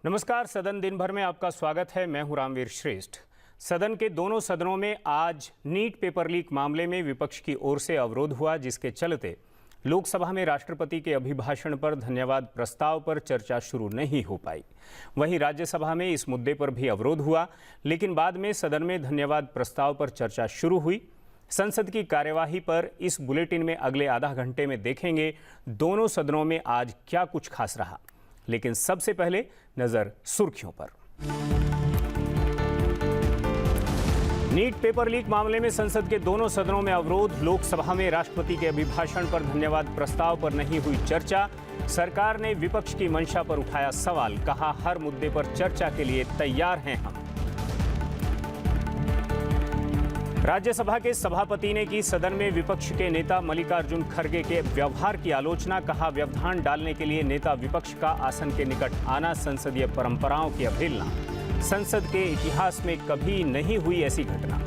नमस्कार। सदन दिन भर में आपका स्वागत है। मैं हूं रामवीर श्रेष्ठ। सदन के दोनों सदनों में आज नीट पेपर लीक मामले में विपक्ष की ओर से अवरोध हुआ, जिसके चलते लोकसभा में राष्ट्रपति के अभिभाषण पर धन्यवाद प्रस्ताव पर चर्चा शुरू नहीं हो पाई। वहीं राज्यसभा में इस मुद्दे पर भी अवरोध हुआ, लेकिन बाद में सदन में धन्यवाद प्रस्ताव पर चर्चा शुरू हुई। संसद की कार्यवाही पर इस बुलेटिन में अगले आधा घंटे में देखेंगे दोनों सदनों में आज क्या कुछ खास रहा। लेकिन सबसे पहले नजर सुर्खियों पर। नीट पेपर लीक मामले में संसद के दोनों सदनों में अवरोध। लोकसभा में राष्ट्रपति के अभिभाषण पर धन्यवाद प्रस्ताव पर नहीं हुई चर्चा। सरकार ने विपक्ष की मंशा पर उठाया सवाल, कहा हर मुद्दे पर चर्चा के लिए तैयार हैं हम। राज्यसभा के सभापति ने की सदन में विपक्ष के नेता मल्लिकार्जुन खड़गे के व्यवहार की आलोचना, कहा व्यवधान डालने के लिए नेता विपक्ष का आसन के निकट आना संसदीय परंपराओं की अवहेलना। संसद के इतिहास में कभी नहीं हुई ऐसी घटना।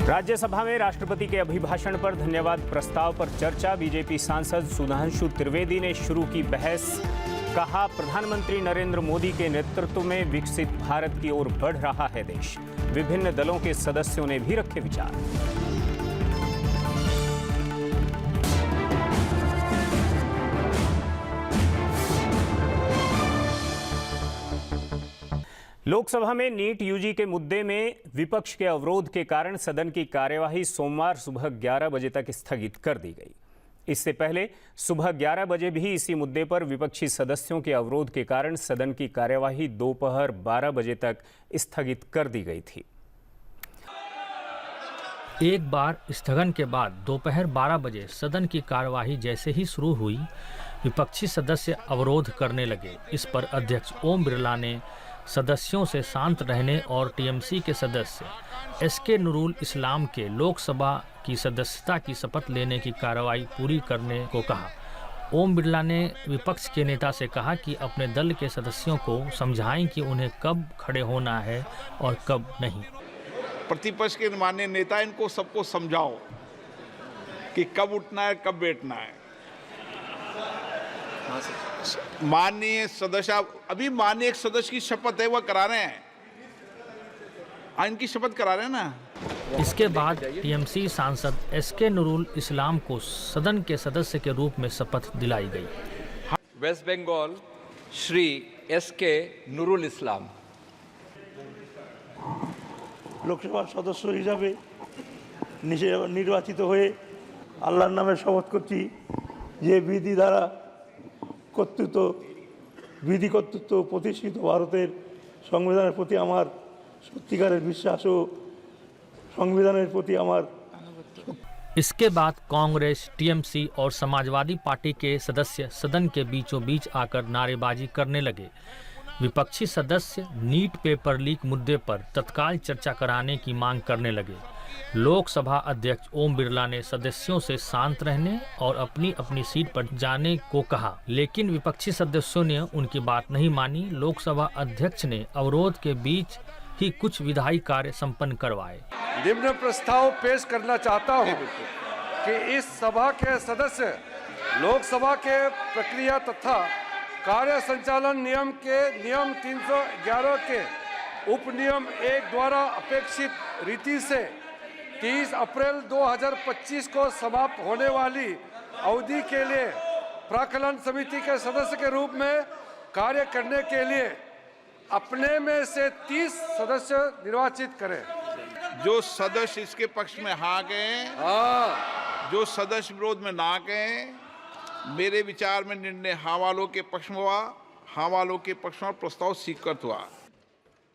राज्यसभा में राष्ट्रपति के अभिभाषण पर धन्यवाद प्रस्ताव पर चर्चा। बीजेपी सांसद सुधांशु त्रिवेदी ने शुरू की बहस, कहा प्रधानमंत्री नरेंद्र मोदी के नेतृत्व में विकसित भारत की ओर बढ़ रहा है देश। विभिन्न दलों के सदस्यों ने भी रखे विचार। लोकसभा में नीट यूजी के मुद्दे में विपक्ष के अवरोध के कारण सदन की कार्यवाही सोमवार सुबह 11 बजे तक स्थगित कर दी गई। इससे पहले सुबह 11 बजे भी इसी मुद्दे पर विपक्षी सदस्यों के अवरोध के कारण सदन की कार्यवाही दोपहर 12 बजे तक स्थगित कर दी गई थी। एक बार स्थगन के बाद दोपहर 12 बजे सदन की कार्यवाही जैसे ही शुरू हुई, विपक्षी सदस्य अवरोध करने लगे। इस पर अध्यक्ष ओम बिरला ने सदस्यों से शांत रहने और टीएमसी के सदस्य एसके नूरुल इस्लाम के लोकसभा की सदस्यता की शपथ लेने की कार्रवाई पूरी करने को कहा। ओम बिरला ने विपक्ष के नेता से कहा कि अपने दल के सदस्यों को समझाएं कि उन्हें कब खड़े होना है और कब नहीं। प्रतिपक्ष के माननीय नेता, इनको सबको समझाओ कि कब उठना है, कब बैठना है। माननीय सदस्य, अभी माननीय एक सदस्य की शपथ है, वह करा रहे हैं। इनकी शपथ करा रहे हैं ना। इसके बाद टीएमसी सांसद एसके नूरुल इस्लाम को सदन के सदस्य के रूप में शपथ दिलाई गई। वेस्ट बंगाल श्री एसके नूरुल इस्लाम। লোকসভার সদস্য হিসাবে নির্বাচিত হয়ে আল্লাহর নামে শপথ করছি যে বিধি দ্বারা বিধি কর্তৃত্ব প্রতিষ্ঠিত ভারতের সংবিধানের প্রতি আমার সত্যিকারের বিশ্বাস ও সংবিধানের প্রতি আমার। इसके बाद कांग्रेस, टीएमसी और समाजवादी पार्टी के सदस्य सदन के बीचों बीच आकर नारेबाजी करने लगे। विपक्षी सदस्य नीट पेपर लीक मुद्दे पर तत्काल चर्चा कराने की मांग करने लगे। लोकसभा अध्यक्ष ओम बिरला ने सदस्यों से शांत रहने और अपनी अपनी सीट पर जाने को कहा, लेकिन विपक्षी सदस्यों ने उनकी बात नहीं मानी। लोकसभा अध्यक्ष ने अवरोध के बीच ही कुछ विधायी कार्य संपन्न करवाए। निम्न प्रस्ताव पेश करना चाहता हूं कि इस सभा के सदस्य लोकसभा के प्रक्रिया तथा कार्य संचालन नियम के नियम 311 के उपनियम 1 द्वारा अपेक्षित रीति से 30 अप्रैल 2025 को समाप्त होने वाली अवधि के लिए प्राक्कलन समिति के सदस्य के रूप में कार्य करने के लिए अपने में से 30 सदस्य निर्वाचित करें। जो सदस्य इसके पक्ष में हाँ गए, जो सदस्य विरोध में ना गए, मेरे विचार में निर्णय हाँ वालों के पक्ष में हुआ। हाँ वालों के पक्ष में प्रस्ताव स्वीकृत हुआ।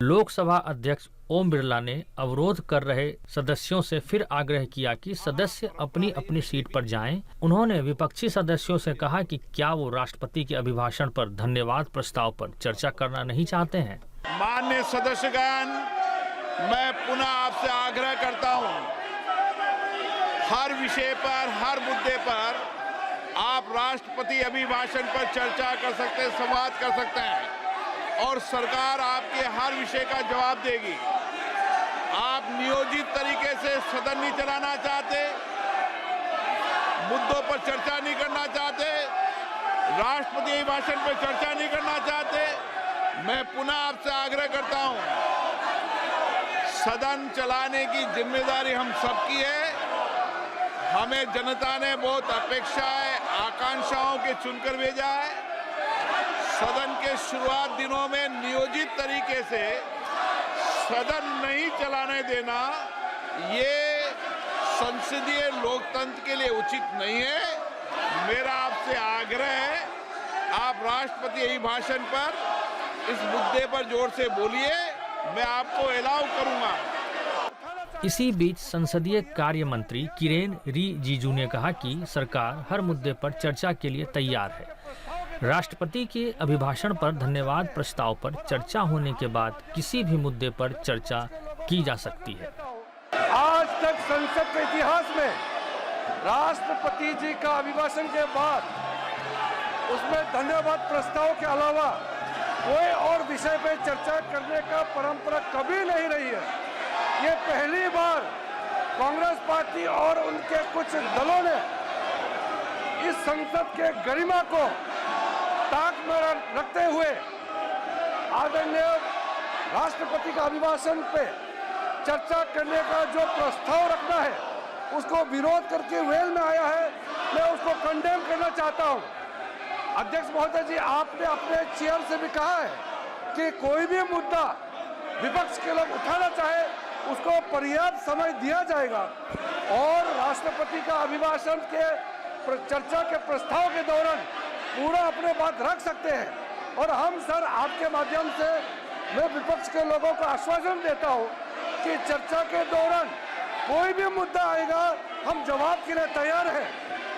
लोकसभा अध्यक्ष ओम बिरला ने अवरोध कर रहे सदस्यों से फिर आग्रह किया कि सदस्य अपनी अपनी सीट पर जाएं। उन्होंने विपक्षी सदस्यों से कहा कि क्या वो राष्ट्रपति के अभिभाषण पर धन्यवाद प्रस्ताव पर चर्चा करना नहीं चाहते हैं। माननीय सदस्यगण, मैं पुनः आपसे आग्रह करता हूं, हर विषय पर, हर मुद्दे पर आप राष्ट्रपति अभिभाषण पर चर्चा कर सकते हैं, संवाद कर सकते हैं और सरकार आपके हर विषय का जवाब देगी। आप नियोजित तरीके से सदन नहीं चलाना चाहते, मुद्दों पर चर्चा नहीं करना चाहते, राष्ट्रपति अभिभाषण पर चर्चा नहीं करना चाहते, मैं पुनः आपसे आग्रह करता हूं, सदन चलाने की जिम्मेदारी हम सबकी है। हमें जनता ने बहुत अपेक्षाएं, आकांक्षाओं के चुनकर भेजा है। सदन के शुरुआत दिनों में नियोजित तरीके से सदन नहीं चलाने देना, ये संसदीय लोकतंत्र के लिए उचित नहीं है। मेरा आपसे आग्रह है, आप राष्ट्रपति अभिभाषण पर इस मुद्दे पर जोर से बोलिए, मैं आपको अलाउ करूंगा। इसी बीच संसदीय कार्य मंत्री किरेन रिजिजू ने कहा कि सरकार हर मुद्दे पर चर्चा के लिए तैयार है। राष्ट्रपति के अभिभाषण पर धन्यवाद प्रस्ताव पर चर्चा होने के बाद किसी भी मुद्दे पर चर्चा की जा सकती है। आज तक संसद के इतिहास में राष्ट्रपति जी का अभिभाषण के बाद उसमें धन्यवाद प्रस्ताव के अलावा कोई और विषय पर चर्चा करने का परंपरा कभी नहीं रही है। ये पहली बार कांग्रेस पार्टी और उनके कुछ दलों ने इस संसद के गरिमा को ताक में रखते हुए आदरणीय राष्ट्रपति का अभिभाषण पे चर्चा करने का जो प्रस्ताव रखना है उसको विरोध करके वेल में आया है। मैं उसको कंडेम करना चाहता हूं। अध्यक्ष महोदय जी, आपने अपने चेयर से भी कहा है कि कोई भी मुद्दा विपक्ष के लोग उठाना चाहे उसको पर्याप्त समय दिया जाएगा और राष्ट्रपति का अभिभाषण के चर्चा के प्रस्ताव के दौरान पूरा अपने बात रख सकते हैं। और हम सर आपके माध्यम से मैं विपक्ष के लोगों को आश्वासन देता हूं कि चर्चा के दौरान कोई भी मुद्दा आएगा हम जवाब के लिए तैयार हैं।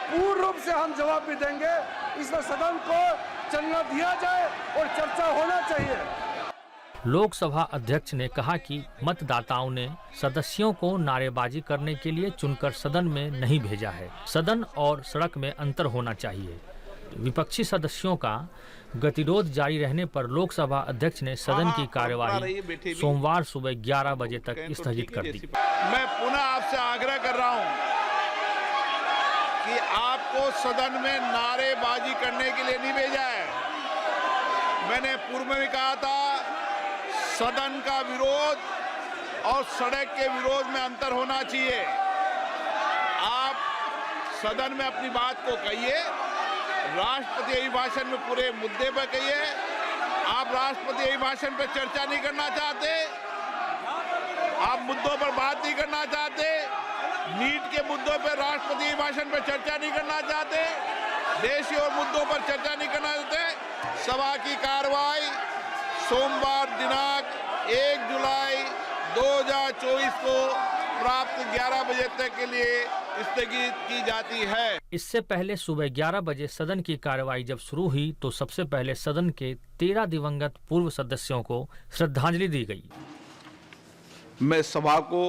पूर्ण रूप से हम जवाब भी देंगे। इसमें सदन को चलना दिया जाए और चर्चा होना चाहिए। लोकसभा अध्यक्ष ने कहा कि मतदाताओं ने सदस्यों को नारेबाजी करने के लिए चुनकर सदन में नहीं भेजा है। सदन और सड़क में अंतर होना चाहिए। विपक्षी सदस्यों का गतिरोध जारी रहने पर लोकसभा अध्यक्ष ने सदन की कार्यवाही सोमवार सुबह 11 बजे तक स्थगित कर दी। मैं पुनः आपसे आग्रह कर रहा हूं कि आपको सदन में नारेबाजी करने के लिए नहीं भेजा है। मैंने पूर्व में भी कहा था, सदन का विरोध और सड़क के विरोध में अंतर होना चाहिए। आप सदन में अपनी बात को कहिए, राष्ट्रपति अभिभाषण में पूरे मुद्दे पर कहिए। आप राष्ट्रपति अभिभाषण पर चर्चा नहीं करना चाहते, आप मुद्दों पर बात नहीं करना चाहते, नीट के मुद्दों पर राष्ट्रपति अभिभाषण पर चर्चा नहीं करना चाहते, देशी और मुद्दों पर चर्चा नहीं करना चाहते। सभा की कार्रवाई सोमवार दिनांक 1 जुलाई 2024 को प्राप्त 11 बजे तक के लिए स्थगित की जाती है। इससे पहले सुबह 11 बजे सदन की कार्यवाही जब शुरू हुई तो सबसे पहले सदन के 13 दिवंगत पूर्व सदस्यों को श्रद्धांजलि दी गई। मैं सभा को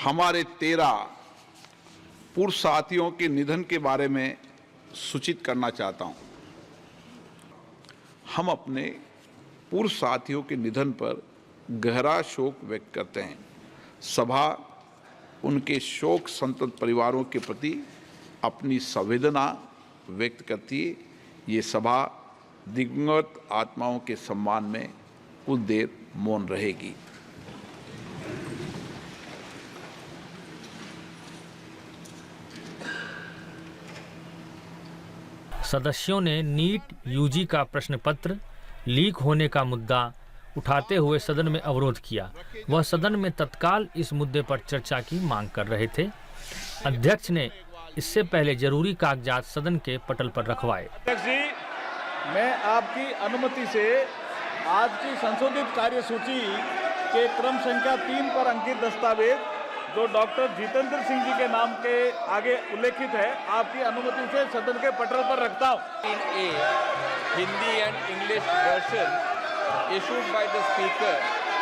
हमारे 13 पूर्व साथियों के निधन के बारे में सूचित करना चाहता हूं। हम अपने पूर्व साथियों के निधन पर गहरा शोक व्यक्त करते हैं। सभा उनके शोक संतप्त परिवारों के प्रति अपनी संवेदना व्यक्त करती है। ये सभा दिवंगत आत्माओं के सम्मान में कुछ देर मौन रहेगी। सदस्यों ने नीट यूजी का प्रश्न पत्र लीक होने का मुद्दा उठाते हुए सदन में अवरोध किया। वह सदन में तत्काल इस मुद्दे पर चर्चा की मांग कर रहे थे। अध्यक्ष ने इससे पहले जरूरी कागजात सदन के पटल पर रखवाए। अध्यक्ष जी, मैं आपकी अनुमति से आज की संशोधित कार्यसूची के क्रम संख्या 3 पर अंकित दस्तावेज जो डॉक्टर जितेंद्र सिंह जी के नाम के आगे उल्लेखित है, आपकी अनुमति से सदन के पटल पर रखता हूँ। Hindi and English version issued by the Speaker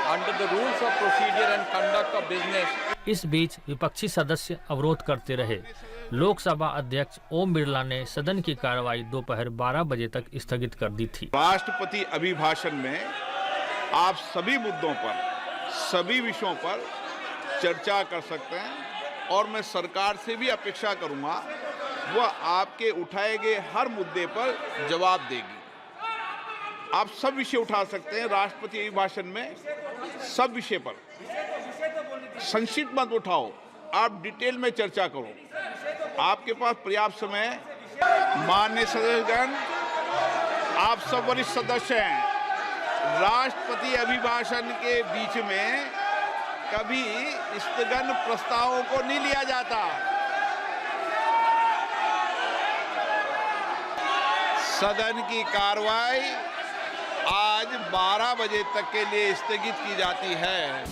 under the rules of procedure and conduct of business. इस बीच विपक्षी सदस्य अवरोध करते रहे। लोकसभा अध्यक्ष ओम बिरला ने सदन की कार्यवाही दोपहर 12 बजे तक स्थगित कर दी थी। राष्ट्रपति अभिभाषण में आप सभी मुद्दों पर, सभी विषयों पर चर्चा कर सकते हैं और मैं सरकार से भी अपेक्षा करूंगा वह आपके उठाए गए हर मुद्दे पर जवाब देगी। आप सब विषय उठा सकते हैं राष्ट्रपति अभिभाषण में, सब विषय पर। संक्षिप्त मत उठाओ, आप डिटेल में चर्चा करो, आपके पास पर्याप्त समय है। माननीय सदस्यगण, आप सब वरिष्ठ सदस्य हैं। राष्ट्रपति अभिभाषण के बीच में कभी स्थगन प्रस्तावों को नहीं लिया जाता। सदन की कार्रवाई आज 12 बजे तक के लिए स्थगित की जाती है।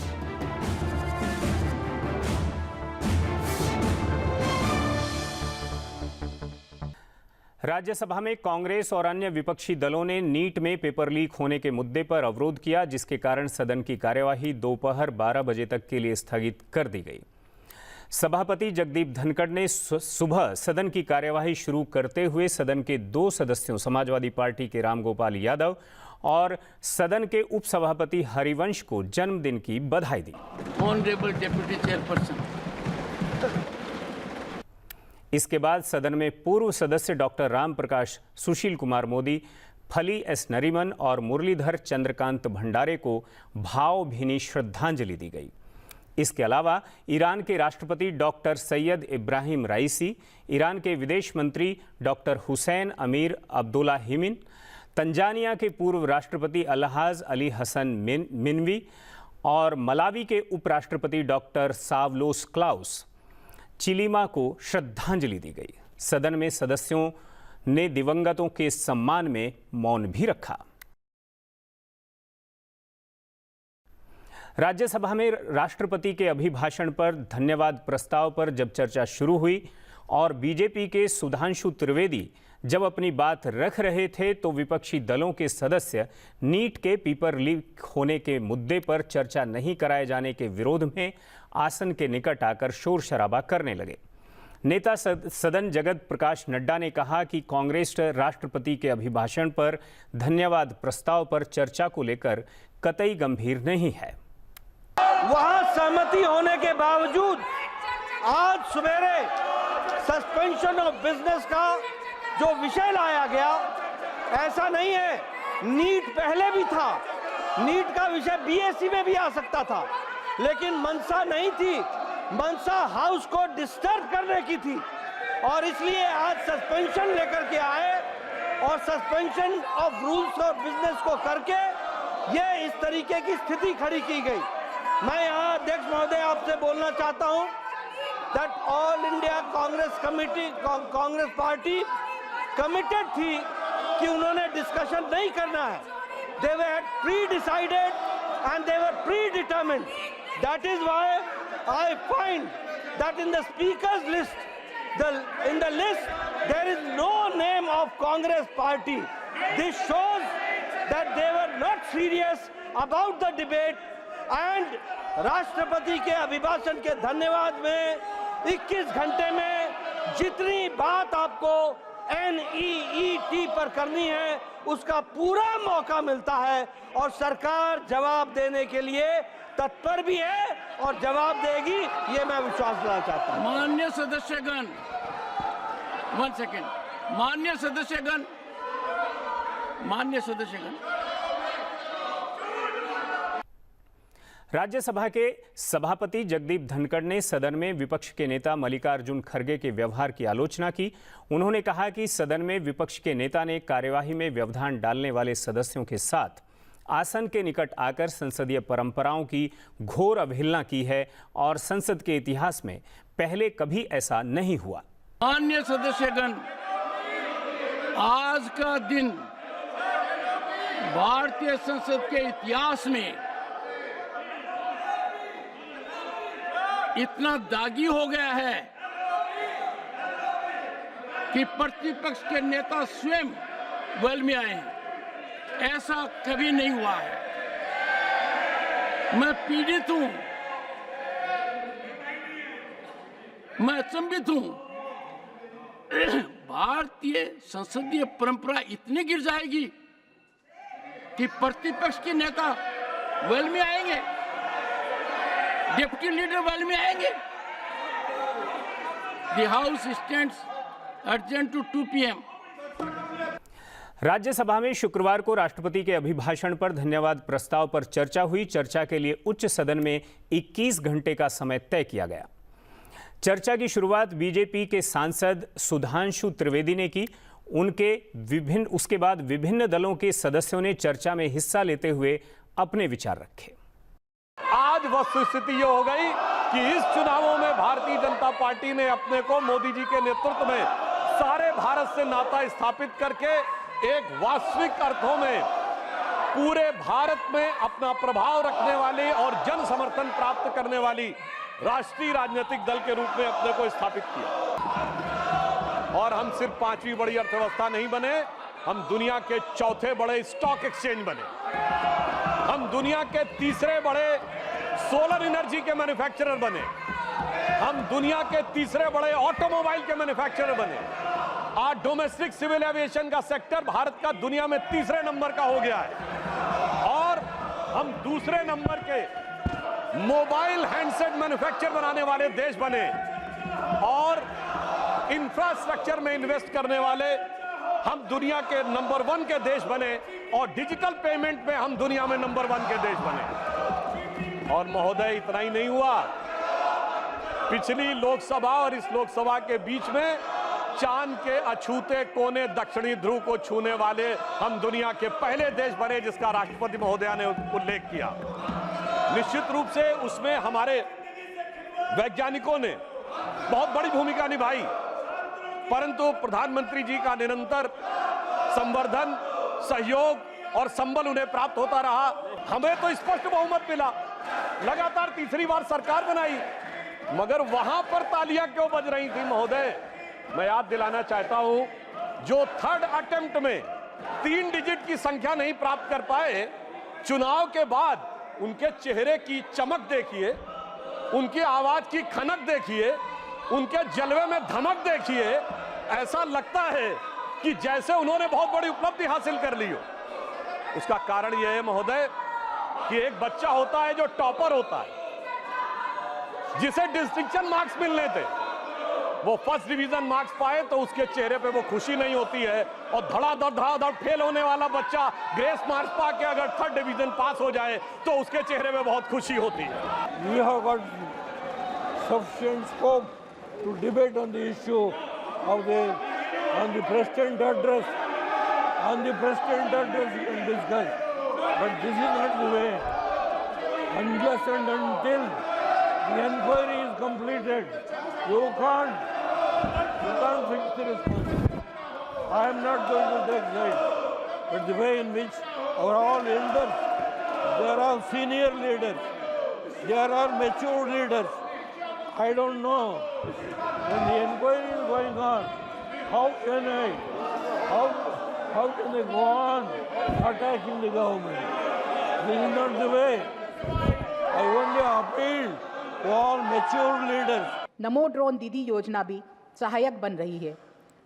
राज्यसभा में कांग्रेस और अन्य विपक्षी दलों ने नीट में पेपर लीक होने के मुद्दे पर अवरोध किया, जिसके कारण सदन की कार्यवाही दोपहर 12 बजे तक के लिए स्थगित कर दी गई। सभापति जगदीप धनखड़ ने सुबह सदन की कार्यवाही शुरू करते हुए सदन के 2 सदस्यों समाजवादी पार्टी के रामगोपाल यादव और सदन के उपसभापति हरिवंश को जन्मदिन की बधाई दी। Honourable deputy chairperson. इसके बाद सदन में पूर्व सदस्य डॉक्टर राम प्रकाश सुशील कुमार मोदी, फली एस नरीमन और मुरलीधर चंद्रकांत भंडारे को भावभीनी श्रद्धांजलि दी गई। इसके अलावा ईरान के राष्ट्रपति डॉक्टर सैयद इब्राहिम राइसी, ईरान के विदेश मंत्री डॉक्टर हुसैन अमीर अब्दुल्लाहिमिन, तंजानिया के पूर्व राष्ट्रपति अलहाज अली हसन मिनवी और मलावी के उपराष्ट्रपति डॉक्टर सावलोस क्लाउस चिलीमा को श्रद्धांजलि दी गई। सदन में सदस्यों ने दिवंगतों के सम्मान में मौन भी रखा। राज्यसभा में राष्ट्रपति के अभिभाषण पर धन्यवाद प्रस्ताव पर जब चर्चा शुरू हुई और बीजेपी के सुधांशु त्रिवेदी जब अपनी बात रख रहे थे तो विपक्षी दलों के सदस्य नीट के पेपर लीक होने के मुद्दे पर चर्चा नहीं कराए जाने के विरोध में आसन के निकट आकर शोर शराबा करने लगे। नेता सदन जगत प्रकाश नड्डा ने कहा कि कांग्रेस राष्ट्रपति के अभिभाषण पर धन्यवाद प्रस्ताव पर चर्चा को लेकर कतई गंभीर नहीं है। वहां सहमति होने के बावजूद आज सवेरे सस्पेंशन ऑफ बिजनेस का जो विषय लाया गया, ऐसा नहीं है। नीट पहले भी था, नीट का विषय बीएससी में भी आ सकता था, लेकिन मंशा नहीं थी, मंशा हाउस को डिस्टर्ब करने की थी और इसलिए आज सस्पेंशन लेकर के आए और सस्पेंशन ऑफ रूल्स और बिजनेस को करके ये इस तरीके की स्थिति खड़ी की गई। मैं यहाँ अध्यक्ष महोदय आपसे बोलना चाहता हूँ that all India Congress committee, Congress party committed थी कि उन्होंने डिस्कशन नहीं करना है। They were pre decided and they were pre determined. That is why I find that in the speakers list, in the list there is no name of Congress party. This shows that they were not serious about the debate and राष्ट्रपति के अभिभाषण के धन्यवाद में 21 घंटे में जितनी बात आपको NEET पर करनी है उसका पूरा मौका मिलता है और सरकार जवाब देने के लिए तत्पर भी है और जवाब देगी, ये मैं विश्वास दिलाना चाहता हूं। माननीय सदस्यगण, 1 सेकेंड, माननीय सदस्यगण, राज्यसभा के सभापति जगदीप धनखड़ ने सदन में विपक्ष के नेता मल्लिकार्जुन खड़गे के व्यवहार की आलोचना की। उन्होंने कहा कि सदन में विपक्ष के नेता ने कार्यवाही में व्यवधान डालने वाले सदस्यों के साथ आसन के निकट आकर संसदीय परंपराओं की घोर अवहेलना की है और संसद के इतिहास में पहले कभी ऐसा नहीं हुआ। माननीय सदस्यगण, आज का दिन भारतीय संसद के इतिहास में इतना दागी हो गया है कि प्रतिपक्ष के नेता स्वयं वेल में आए हैं। ऐसा कभी नहीं हुआ है। मैं पीड़ित हूं, मैं अचंभित हूं। भारतीय संसदीय परंपरा इतनी गिर जाएगी कि प्रतिपक्ष के नेता वेल में आएंगे, डिप्टी लीडर वेल में आएंगे। The House stands adjourned to 2 p.m. Rajya Sabha में शुक्रवार को राष्ट्रपति के अभिभाषण पर धन्यवाद प्रस्ताव पर चर्चा हुई। चर्चा के लिए उच्च सदन में 21 घंटे का समय तय किया गया। चर्चा की शुरुआत बीजेपी के सांसद सुधांशु त्रिवेदी ने की। उसके बाद विभिन्न दलों के सदस्यों ने चर्चा में हिस्सा लेते हुए अपने विचार रखे। आज वस्तुस्थिति ये हो गई कि इस चुनावों में भारतीय जनता पार्टी ने अपने को मोदी जी के नेतृत्व में सारे भारत से नाता स्थापित करके एक वास्तविक अर्थों में पूरे भारत में अपना प्रभाव रखने वाली और जन समर्थन प्राप्त करने वाली राष्ट्रीय राजनीतिक दल के रूप में अपने को स्थापित किया। और हम सिर्फ 5वीं बड़ी अर्थव्यवस्था नहीं बने, हम दुनिया के चौथे बड़े स्टॉक एक्सचेंज बने। हम दुनिया के तीसरे बड़े सोलर एनर्जी के मैन्युफैक्चरर बने। हम दुनिया के तीसरे बड़े ऑटोमोबाइल के मैन्युफैक्चरर बने। आज डोमेस्टिक सिविल एविएशन का सेक्टर भारत का दुनिया में तीसरे नंबर का हो गया है। और हम दूसरे नंबर के मोबाइल हैंडसेट मैन्युफैक्चर बनाने वाले देश बने। और इंफ्रास्ट्रक्चर में इन्वेस्ट करने वाले हम दुनिया के नंबर 1 के देश बने। और डिजिटल पेमेंट में हम दुनिया में नंबर 1 के देश बने। और महोदय, इतना ही नहीं हुआ, पिछली लोकसभा और इस लोकसभा के बीच में चांद के अछूते कोने दक्षिणी ध्रुव को छूने वाले हम दुनिया के पहले देश बने, जिसका राष्ट्रपति महोदया ने उल्लेख किया। निश्चित रूप से उसमें हमारे वैज्ञानिकों ने बहुत बड़ी भूमिका निभाई, परंतु प्रधानमंत्री जी का निरंतर संवर्धन, सहयोग और संबल उन्हें प्राप्त होता रहा। हमें तो स्पष्ट बहुमत मिला, लगातार तीसरी बार सरकार बनाई, मगर वहां पर तालियां क्यों बज रही थी महोदय? मैं याद दिलाना चाहता हूं, जो थर्ड अटेम्प्ट में 3 डिजिट की संख्या नहीं प्राप्त कर पाए, चुनाव के बाद उनके चेहरे की चमक देखिए, उनकी आवाज की खनक देखिए, उनके जलवे में धमक देखिए। ऐसा लगता है कि जैसे उन्होंने बहुत बड़ी उपलब्धि हासिल कर ली हो। उसका कारण यह है महोदय कि एक बच्चा होता है जो टॉपर होता है, जिसे डिस्टिंक्शन मार्क्स मिलने थे, वो फर्स्ट डिवीजन मार्क्स पाए तो उसके चेहरे पे वो खुशी नहीं होती है। और धड़ाधड़ फेल होने वाला बच्चा ग्रेस मार्क्स पा के अगर थर्ड डिवीजन पास हो जाए तो उसके चेहरे पे बहुत खुशी होती है। We have got sufficient scope to debate on the issue of on the president address. On the president address we can discuss, but this is not the way. Unless and until the inquiry is completed, you can't fix the responsibility. I am not going to take side, but the way in which our all elders, there are senior leaders, there are mature leaders. I don't know, when the inquiry is going on, how can they go on attacking the government? This is not the way. I only appeal to all mature leaders. NaMo drone दीदी योजना भी सहायक बन रही है।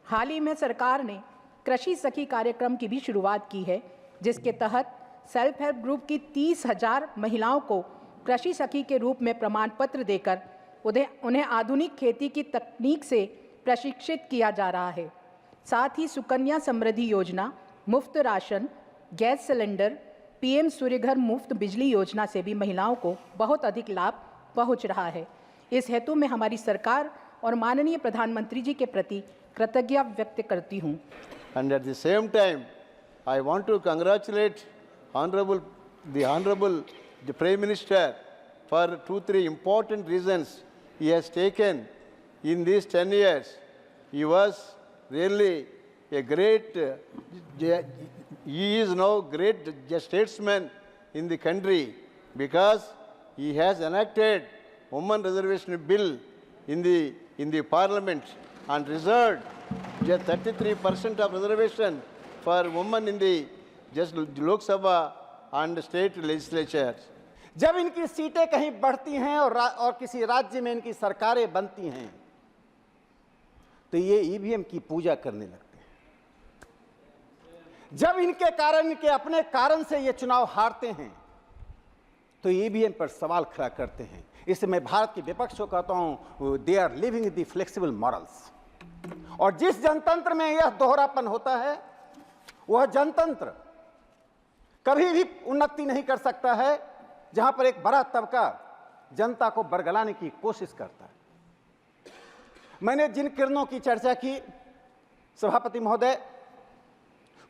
हाल ही में सरकार ने कृषि सखी कार्यक्रम की भी शुरुआत की है, जिसके तहत सेल्फ हेल्प ग्रुप की 30,000 महिलाओं को कृषि सखी के रूप में प्रमाण पत्र देकर उन्हें आधुनिक खेती की तकनीक से प्रशिक्षित किया जा रहा है। साथ ही सुकन्या समृद्धि योजना, मुफ्त ration, gas cylinder, PM Surya Ghar मुफ्त बिजली योजना से भी महिलाओं को बहुत अधिक लाभ पहुंच रहा है। इस हेतु में हमारी सरकार और माननीय प्रधानमंत्री जी के प्रति कृतज्ञता व्यक्त करती हूं। And at the same time, I want to congratulate the honorable Prime Minister for 2-3 important reasons he has taken in these 10 years. He was really a great, he is now great statesman in the country because he has enacted women reservation bill in the parliament and reserved just 33% of reservation for women in the just Lok Sabha and state legislatures. जब इनकी सीटें कहीं बढ़ती हैं और किसी राज्य में इनकी सरकारें बनती हैं तो ये ईवीएम की पूजा करने लगते हैं। जब इनके अपने कारण से ये चुनाव हारते हैं तो ईवीएम पर सवाल खड़ा करते हैं। इससे मैं भारत के विपक्ष को कहता हूं, they are living the flexible morals. और जिस जनतंत्र में यह दोहरापन होता है वह जनतंत्र कभी भी उन्नति नहीं कर सकता है जहां पर एक बड़ा तबका जनता को बरगलाने की कोशिश करता है। मैंने जिन किरणों की चर्चा की सभापति महोदय,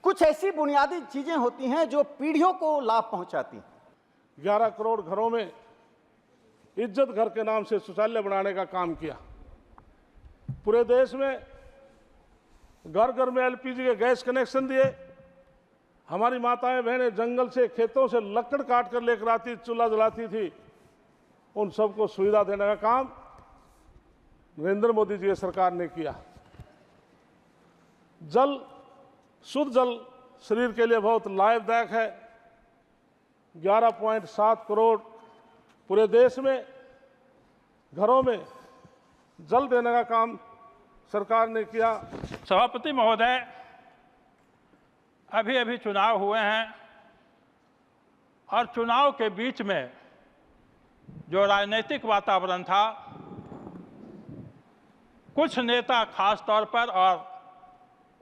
कुछ ऐसी बुनियादी चीजें होती हैं जो पीढ़ियों को लाभ पहुंचाती हैं। 11 करोड़ घरों में इज्जत घर के नाम से शौचालय बनाने का काम किया। पूरे देश में घर घर में एलपीजी के गैस कनेक्शन दिए। हमारी माताएं बहनें जंगल से खेतों से लकड़ काट कर लेकर आती, चूल्हा जलाती थी, उन सबको सुविधा देने का काम नरेंद्र मोदी जी की सरकार ने किया। जल, शुद्ध जल शरीर के लिए बहुत लाभदायक है। 11.7 करोड़ पूरे देश में घरों में जल देने का काम सरकार ने किया। सभापति महोदय, अभी अभी चुनाव हुए हैं और चुनाव के बीच में जो राजनीतिक वातावरण था, कुछ नेता खास तौर पर और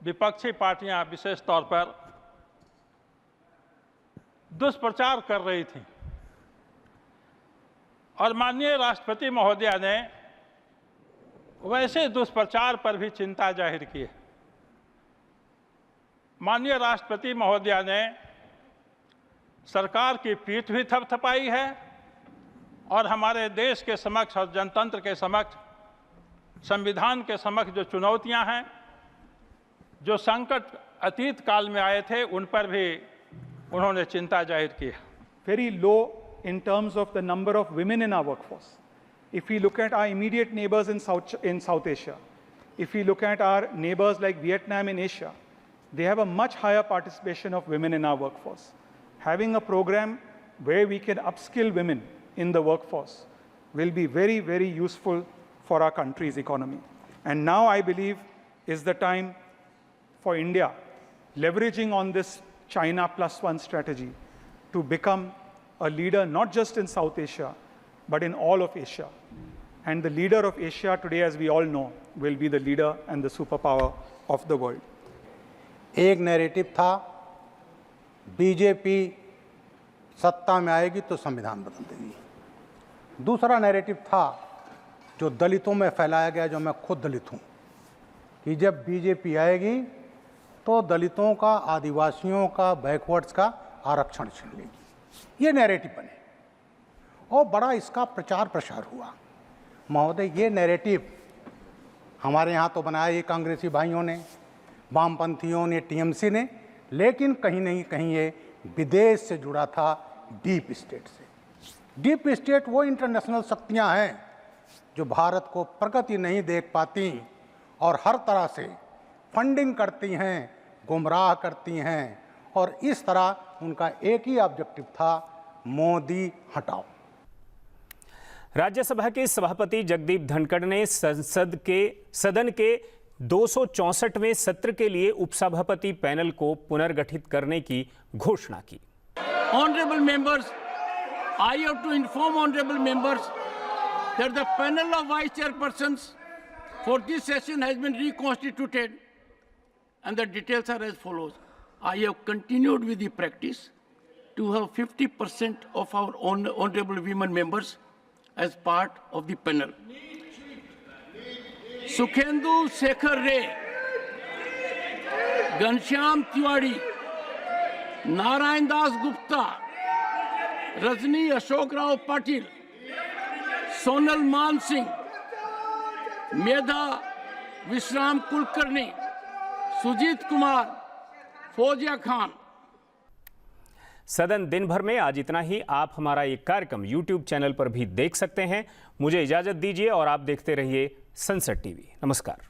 विपक्षी पार्टियां विशेष तौर पर दुष्प्रचार कर रही थी और माननीय राष्ट्रपति महोदया ने वैसे दुष्प्रचार पर भी चिंता जाहिर की है। माननीय राष्ट्रपति महोदया ने सरकार की पीठ भी थपथपाई है और हमारे देश के समक्ष और जनतंत्र के समक्ष, संविधान के समक्ष जो चुनौतियां हैं, जो संकट अतीत काल में आए थे, उन पर भी उन्होंने चिंता जाहिर की है। Very low in terms of the number of women in our workforce. If we look at our immediate neighbors in South Asia, if we look at our neighbors like Vietnam in Asia, they have a much higher participation of women in our workforce. Having a program where we can upskill women in the workforce will be very, very useful for our country's economy. And now I believe is the time for India, leveraging on this China +1 strategy, to become a leader not just in South Asia, but in all of Asia. And the leader of Asia today, as we all know, will be the leader and the superpower of the world. एक narrative था, BJP सत्ता में आएगी तो संविधान बदल देगी। दूसरा नैरेटिव था जो दलितों में फैलाया गया, जो मैं खुद दलित हूँ, कि जब बीजेपी आएगी तो दलितों का, आदिवासियों का, बैकवर्ड्स का आरक्षण छीन लेगी। ये नैरेटिव बने और बड़ा इसका प्रचार प्रसार हुआ। महोदय, ये नैरेटिव हमारे यहाँ तो बनाया ये कांग्रेसी भाइयों ने, वामपंथियों ने, टीएमसी ने, लेकिन कहीं नहीं कहीं ये विदेश से जुड़ा था, डीप स्टेट से। डीप स्टेट वो इंटरनेशनल शक्तियाँ हैं जो भारत को प्रगति नहीं देख पाती और हर तरह से फंडिंग करती हैं, गुमराह करती हैं, और इस तरह उनका एक ही ऑब्जेक्टिव था, मोदी हटाओ। राज्यसभा के सभापति जगदीप धनखड़ ने सदन के 264वें सत्र के लिए उपसभापति पैनल को पुनर्गठित करने की घोषणा की। Honorable members, I have to inform honorable members that the panel of vice chairpersons for this session has been reconstituted, and the details are as follows. I have continued with the practice to have 50% of our honorable women members as part of the panel. Sukhendu Shekhar Ray, Ghanshyam Tiwari, Narayan Das Gupta, Rajni Ashok Rao Patil, Sonal Man Singh, Medha Vishram Kulkarni, Sujit Kumar, Fauzia Khan. सदन दिन भर में आज इतना ही। आप हमारा ये कार्यक्रम YouTube चैनल पर भी देख सकते हैं। मुझे इजाजत दीजिए और आप देखते रहिए संसद टीवी। नमस्कार।